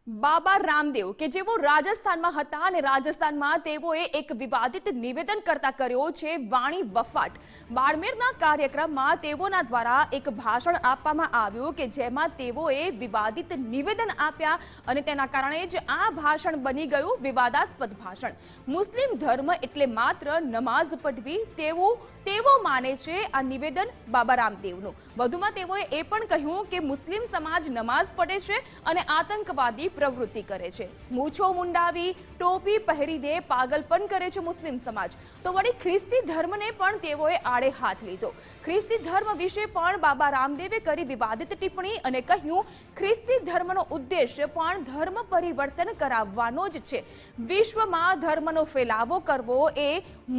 બાબા રામદેવ કે જેઓ રાજસ્થાનમાં હતા અને રાજસ્થાનમાં તેઓએ એક વિવાદિત નિવેદન કરતા કર્યો છે વાણી બફાટ। બાડમેરના કાર્યક્રમમાં તેઓના દ્વારા એક ભાષણ આપવામાં આવ્યું કે જેમાં તેઓએ વિવાદિત નિવેદન આપ્યા અને તેના કારણે જ આ ભાષણ બની ગયું વિવાદાસ્પદ ભાષણ। મુસ્લિમ ધર્મ એટલે માત્ર નમાઝ પઢવી તેવો માને છે આ નિવેદન બાબા રામદેવનું। વધુમાં તેઓએ એ પણ કહ્યું કે મુસ્લિમ સમાજ નમાઝ પઢે છે અને આતંકવાદી પ્રવૃત્તિ કરે છે। મૂછો મુંડાવી ટોપી પહેરીને પાગલપન કરે છે મુસ્લિમ સમાજ। તો વળી ખ્રિસ્તી ધર્મને પણ તેઓએ આડે હાથ લીધો। ખ્રિસ્તી ધર્મ વિશે પણ બાબા રામદેવે કરી વિવાદિત ટિપ્પણી અને કહ્યું ખ્રિસ્તી ધર્મનો ઉદ્દેશ્ય પણ ધર્મ પરિવર્તન કરાવવાનો જ છે। વિશ્વમાં ધર્મનો ફેલાવો કરવો એ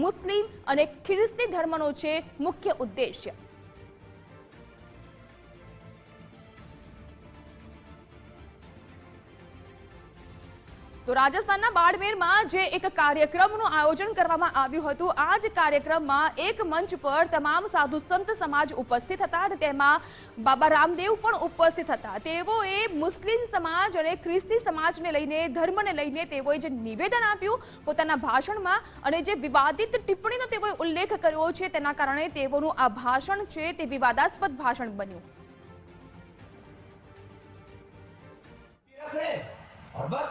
મુસ્લિમ અને ખ્રિસ્તી ધર્મનો છે મુખ્ય ઉદ્દેશ્ય। તો રાજસ્થાનના બાડમેરમાં જે એક કાર્યક્રમનું આયોજન કરવામાં આવ્યું હતું આ જ કાર્યક્રમમાં એક મંચ પર તમામ સાધુ સંત સમાજ ઉપસ્થિત હતા અને તેમાં બાબા રામદેવ પણ ઉપસ્થિત હતા। તેઓએ મુસ્લિમ સમાજ અને ખ્રિસ્તી સમાજને લઈને ધર્મને લઈને તેઓએ જે નિવેદન આપ્યું પોતાના ભાષણમાં અને જે વિવાદિત ટિપ્પણીનો તેઓએ ઉલ્લેખ કર્યો છે તેના કારણે તેઓનું આ ભાષણ છે તે વિવાદાસ્પદ ભાષણ બન્યું। और बस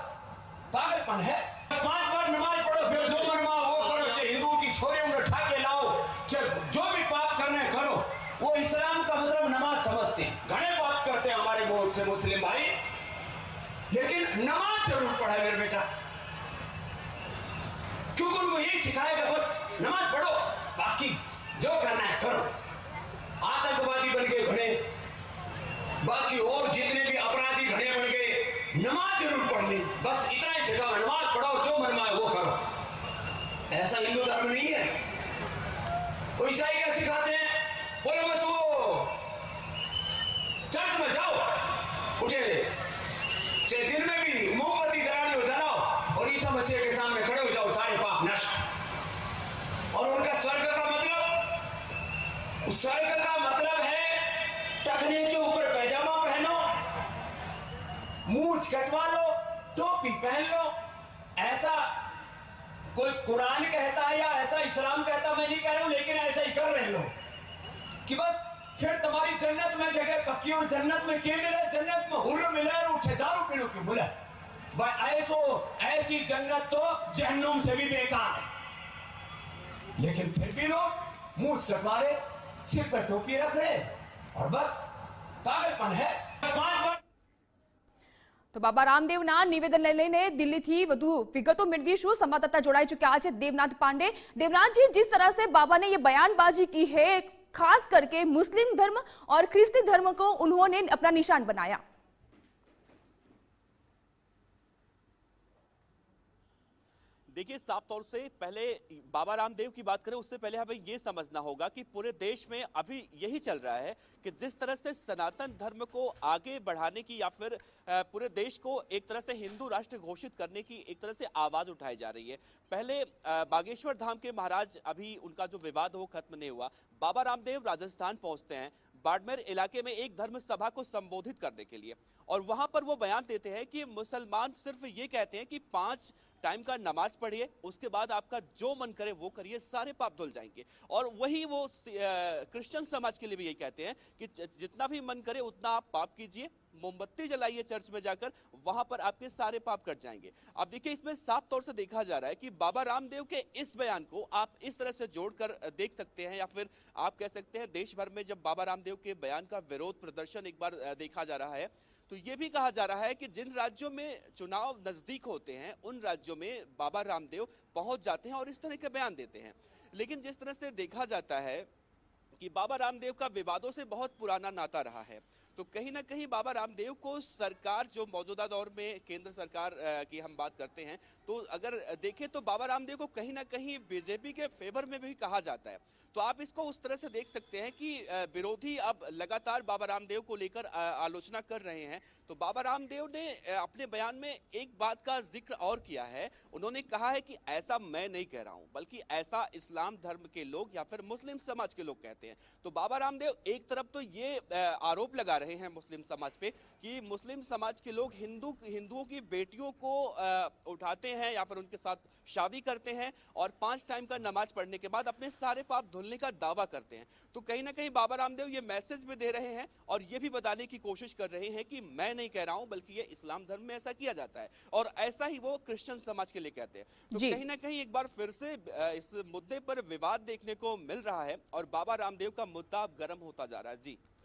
पागलपन है। 5 बार नमाज पढ़ो फिर जो मनवा वो करो। से हिंदुओं की छोरियों में उठा के लाओ जो भी पाप करने करो। वो इस्लाम का मतलब नमाज समझते हैं। घने पाप करते हैं हमारे बहुत से मुस्लिम भाई, लेकिन नमाज जरूर पढ़ा मेरे बेटा, क्योंकि उनको यही सिखाएगा बस नमाज पढ़ो बाकी जो करना है करो। आतंकवादी बन गए घने, बाकी और जितने भी अपराधी घने बन गए, नमाज जरूर पढ़नी बस इतना ही सिखाओ। नमाज पढ़ो जो मनमाए वो करो। ऐसा हिंदू धर्म नहीं है। वो ईसाई क्या सिखाते हैं? बोले बस वो चर्च में जाओ, उठे दिन में भी मोमबत्ती जलानी हो जलाओ और ईसा मसीह के सामने खड़े हो जाओ, सारे पाप नष्ट। और उनका स्वर्ग का मतलब है टखने के ऊपर पैजामा पहनो, मूछ कटवा लो, टोपी पहन लो। ऐसा कोई कुरान कहता है या ऐसा इस्लाम कहता, मैं नहीं कह रहा हूं, लेकिन ऐसा ही कर रहे लोग कि बस फिर तुम्हारी जन्नत में जगह पक्की और जन्नत में क्या मिले? जन्नत में हुर मिले और उठे दारू पीनो क्यों बोला भाई? ऐसी जन्नत तो जहन्नुम से भी बेकार है। लेकिन फिर भी लोग मूछ कटवा रहे, सिर पर टोपी रख रहे और बस पागलपन है। તો બાબા રામદેવના નિવેદનને લઈને દિલ્હીથી વધુ વિગતો મેળવીશું। સંવાદદાતા જોડાઈ चुके आज देवनाथ पांडे। देवनाथ जी, जिस तरह से बाबा ने ये बयानबाजी की है खास करके मुस्लिम धर्म और ख्रिस्ती धर्म को उन्होंने अपना निशान बनाया। देखिए, साफ तौर से पहले बाबा रामदेव की बात करें उससे पहले हमें ये समझना होगा कि पूरे देश में अभी यही चल रहा है कि जिस तरह से सनातन धर्म को आगे बढ़ाने की या फिर पूरे देश को एक तरह से हिंदू राष्ट्र घोषित करने की एक तरह से आवाज उठाई जा रही है। पहले बागेश्वर धाम के महाराज, अभी उनका जो विवाद हो खत्म नहीं हुआ, बाबा रामदेव राजस्थान पहुंचते हैं बाड़मेर इलाके में एक धर्म सभा को संबोधित करने के लिए, और वहां पर वो बयान देते हैं कि मुसलमान सिर्फ ये कहते हैं कि 5 टाइम का नमाज पढ़िए, उसके बाद आपका जो मन करे वो करिए, सारे पाप धुल जाएंगे। और वही वो क्रिश्चियन समाज के लिए भी यही कहते हैं कि जितना भी मन करे उतना आप पाप कीजिए, मोमबत्ती जलाइए चर्च में जाकर, वहां पर आपके सारे पाप कट जाएंगे। अब देखिए, इसमें साफ तौर से देखा जा रहा है कि बाबा रामदेव के इस बयान को आप इस तरह से जोड़कर देख सकते हैं, या फिर आप कह सकते हैं देश भर में जब बाबा रामदेव के बयान का विरोध प्रदर्शन एक बार देखा जा रहा है, तो ये भी कहा जा रहा है कि जिन राज्यों में चुनाव नजदीक होते हैं उन राज्यों में बाबा रामदेव पहुंच जाते हैं और इस तरह के बयान देते हैं। लेकिन जिस तरह से देखा जाता है कि बाबा रामदेव का विवादों से बहुत पुराना नाता रहा है, तो कहीं ना कहीं बाबा रामदेव को सरकार, जो मौजूदा दौर में केंद्र सरकार की हम बात करते हैं, तो अगर देखें तो बाबा रामदेव को कहीं ना कहीं बीजेपी के फेवर में भी कहा जाता है। तो आप इसको उस तरह से देख सकते हैं कि विरोधी अब लगातार बाबा रामदेव को लेकर आलोचना कर रहे हैं। तो बाबा रामदेव ने अपने बयान में एक बात का जिक्र और किया है। उन्होंने कहा है कि ऐसा मैं नहीं कह रहा हूं, बल्कि ऐसा इस्लाम धर्म के लोग या फिर मुस्लिम समाज के लोग कहते हैं। तो बाबा रामदेव एक तरफ तो ये आरोप लगा रहे हैं मुस्लिम समाज पे कि मुस्लिम समाज के लोग हिंदुओं की बेटियों को उठाते हैं या फिर उनके साथ शादी करते हैं और 5 टाइम का नमाज पढ़ने के बाद अपने सारे पाप धुलने का दावा करते हैं। तो कहीं ना कहीं बाबा रामदेव ये मैसेज भी दे रहे हैं और ये भी बताने की कोशिश कर रहे हैं कि मैं नहीं कह रहा हूं, बल्कि ये इस्लाम धर्म में ऐसा किया जाता है और ऐसा ही वो क्रिश्चियन समाज के लिए कहते हैं। तो जी। कहीं ना कहीं एक बार फिर से इस मुद्दे पर विवाद देखने को मिल रहा है और बाबा रामदेव का मुद्दा अब गर्म होता जा रहा है। जी।